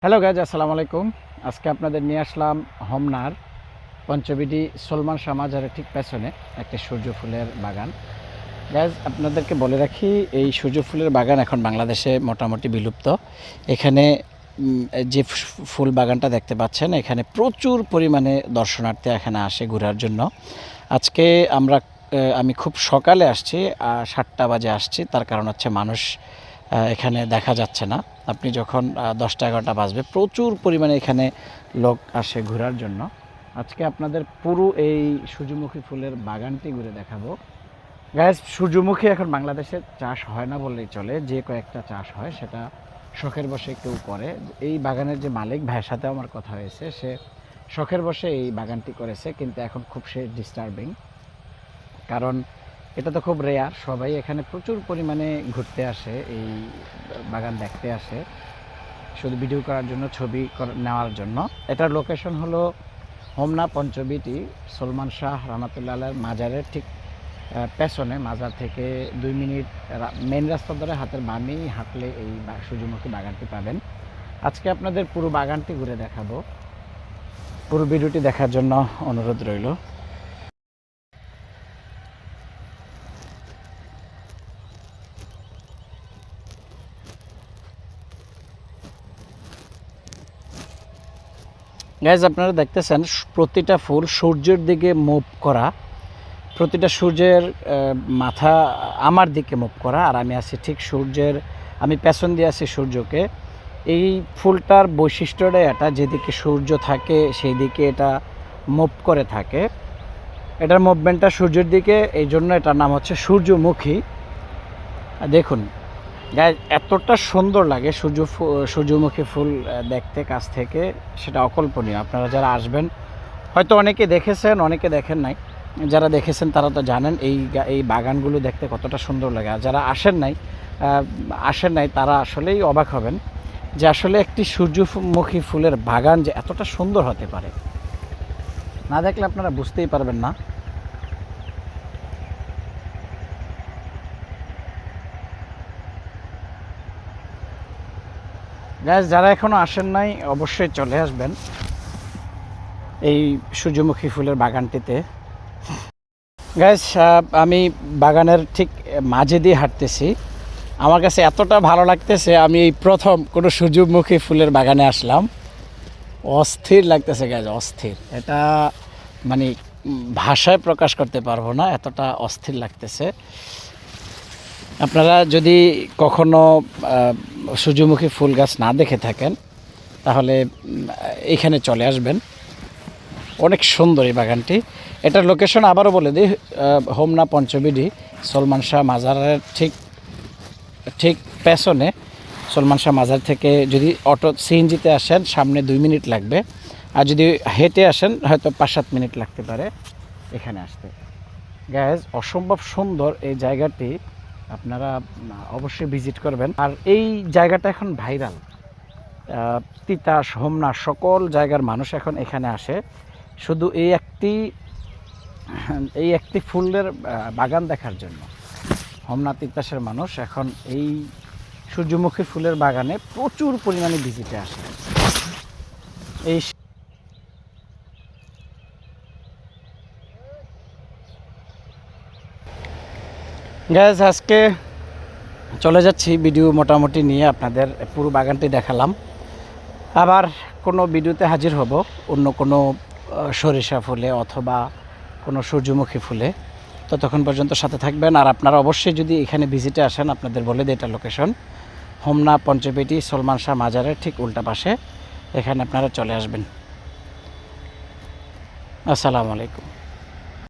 Hello guys, আসসালামু আলাইকুম। আজকে আপনাদের নিয়ে আসলাম হোমনার পঞ্চবিডি সলমান শাহ মাজারের ঠিক পেছনে একটি সূর্য ফুলের বাগান। গাইজ, আপনাদেরকে বলে রাখি, এই সূর্য ফুলের বাগান এখন বাংলাদেশে মোটামুটি বিলুপ্ত। এখানে যে ফুল বাগানটা দেখতে পাচ্ছেন, এখানে প্রচুর পরিমাণে দর্শনার্থী এখানে আসে ঘোরার জন্য। আজকে আমি খুব সকালে আসছি, 7টা বাজে আসছি। তার কারণ হচ্ছে মানুষ এখানে দেখা যাচ্ছে না। আপনি যখন 10টা-11টা বাজবে, প্রচুর পরিমাণে এখানে লোক আসে ঘোরার জন্য। আজকে আপনাদের পুরো এই সূর্যমুখী ফুলের বাগানটি ঘুরে দেখাবো। গাইজ, সূর্যমুখী এখন বাংলাদেশে চাষ হয় না বললেই চলে। যে কয়েকটা চাষ হয় সেটা শখের বশে কেউ করে। এই বাগানের যে মালিক, ভাইয়ের সাথে আমার কথা হয়েছে, সে শখের বশে এই বাগানটি করেছে, কিন্তু এখন খুব সে ডিস্টার্বিং। কারণ এটা তো খুব রেয়ার, সবাই এখানে প্রচুর পরিমাণে ঘুরতে আসে, এই বাগান দেখতে আসে, শুধু ভিডিও করার জন্য, ছবি নেওয়ার জন্য। এটার লোকেশন হলো হোমনা পঞ্চবিটি সলমান শাহ রহমাতুল্লাহ আলাইহির মাজারের ঠিক পেছনে। মাজার থেকে 2 মিনিট মেন রাস্তা ধরে হাতের বামেই হাঁটলে এই সূর্যমুখী বাগানটি পাবেন। আজকে আপনাদের পুরো বাগানটি ঘুরে দেখাবো। পুরো ভিডিওটি দেখার জন্য অনুরোধ রইল। গাইজ, আপনারা দেখতেছেন প্রতিটা ফুল সূর্যের দিকে মুভ করা, প্রতিটা সূর্যের মাথা আমার দিকে মুভ করা, আর আমি আছি ঠিক সূর্যের, আমি পেছন দিয়ে আছি সূর্যকে। এই ফুলটার বৈশিষ্ট্যটা এটা, যেদিকে সূর্য থাকে সেই দিকে এটা মুভ করে থাকে। এটার মুভমেন্টটা সূর্যের দিকে, এই জন্য এটার নাম হচ্ছে সূর্যমুখী। দেখুন গাইজ, এতটা সুন্দর লাগে সূর্যমুখী ফুল দেখতে কাছ থেকে, সেটা অকল্পনীয়। আপনারা যারা আসবেন, হয়তো অনেকে দেখেছেন, অনেকে দেখেন নাই। যারা দেখেছেন তারা তো জানেন এই বাগানগুলো দেখতে কতটা সুন্দর লাগে। আর যারা আসেন নাই তারা আসলেই অবাক হবেন যে আসলে একটি সূর্যমুখী ফুলের বাগান যে এতটা সুন্দর হতে পারে। না দেখলে আপনারা বুঝতেই পারবেন না। গাইজ, যারা এখনও আসেন নাই অবশ্যই চলে আসবেন এই সূর্যমুখী ফুলের বাগানটিতে। গাইজ, আমি বাগানের ঠিক মাঝে দিয়ে হাঁটতেছি। আমার কাছে এতটা ভালো লাগতেছে, আমি এই প্রথম কোনো সূর্যমুখী ফুলের বাগানে আসলাম। অস্থির লাগতেছে গাইজ, অস্থির। এটা মানে ভাষায় প্রকাশ করতে পারবো না, এতটা অস্থির লাগতেছে। আপনারা যদি কখনো সূর্যমুখী ফুল গাছ না দেখে থাকেন, তাহলে এখানে চলে আসবেন। অনেক সুন্দর এই বাগানটি। এটার লোকেশন আবারও বলে দিই, হোমনা পঞ্চবিডি সলমান শাহ মাজারের ঠিক পেছনে। সলমান শাহ মাজার থেকে যদি অটো সিএনজিতে আসেন, সামনে 2 মিনিট লাগবে। আর যদি হেঁটে আসেন, হয়তো 5-7 মিনিট লাগতে পারে এখানে আসতে। গ্যাস, অসম্ভব সুন্দর এই জায়গাটি, আপনারা অবশ্যই ভিজিট করবেন। আর এই জায়গাটা এখন ভাইরাল। তিতাস, হোমনা সকল জায়গার মানুষ এখন এখানে আসে শুধু এই একটি ফুলের বাগান দেখার জন্য। হোমনা তিতাসের মানুষ এখন এই সূর্যমুখী ফুলের বাগানে প্রচুর পরিমাণে ভিজিটে আসে। এই গ্যাস, আজকে চলে যাচ্ছি ভিডিও মোটামুটি নিয়ে, আপনাদের পুরো বাগানটি দেখালাম। আবার কোনো ভিডিওতে হাজির হব অন্য কোনো সরিষা ফুলে অথবা কোনো সূর্যমুখী ফুলে। ততক্ষণ পর্যন্ত সাথে থাকবেন। আর আপনারা অবশ্যই যদি এখানে ভিজিটে আসেন, আপনাদের বলে দিই এটা লোকেশন হোমনা পঞ্চবিটি সলমান শাহ মাজারের ঠিক উল্টা পাশে। এখানে আপনারা চলে আসবেন। আসসালামু আলাইকুম।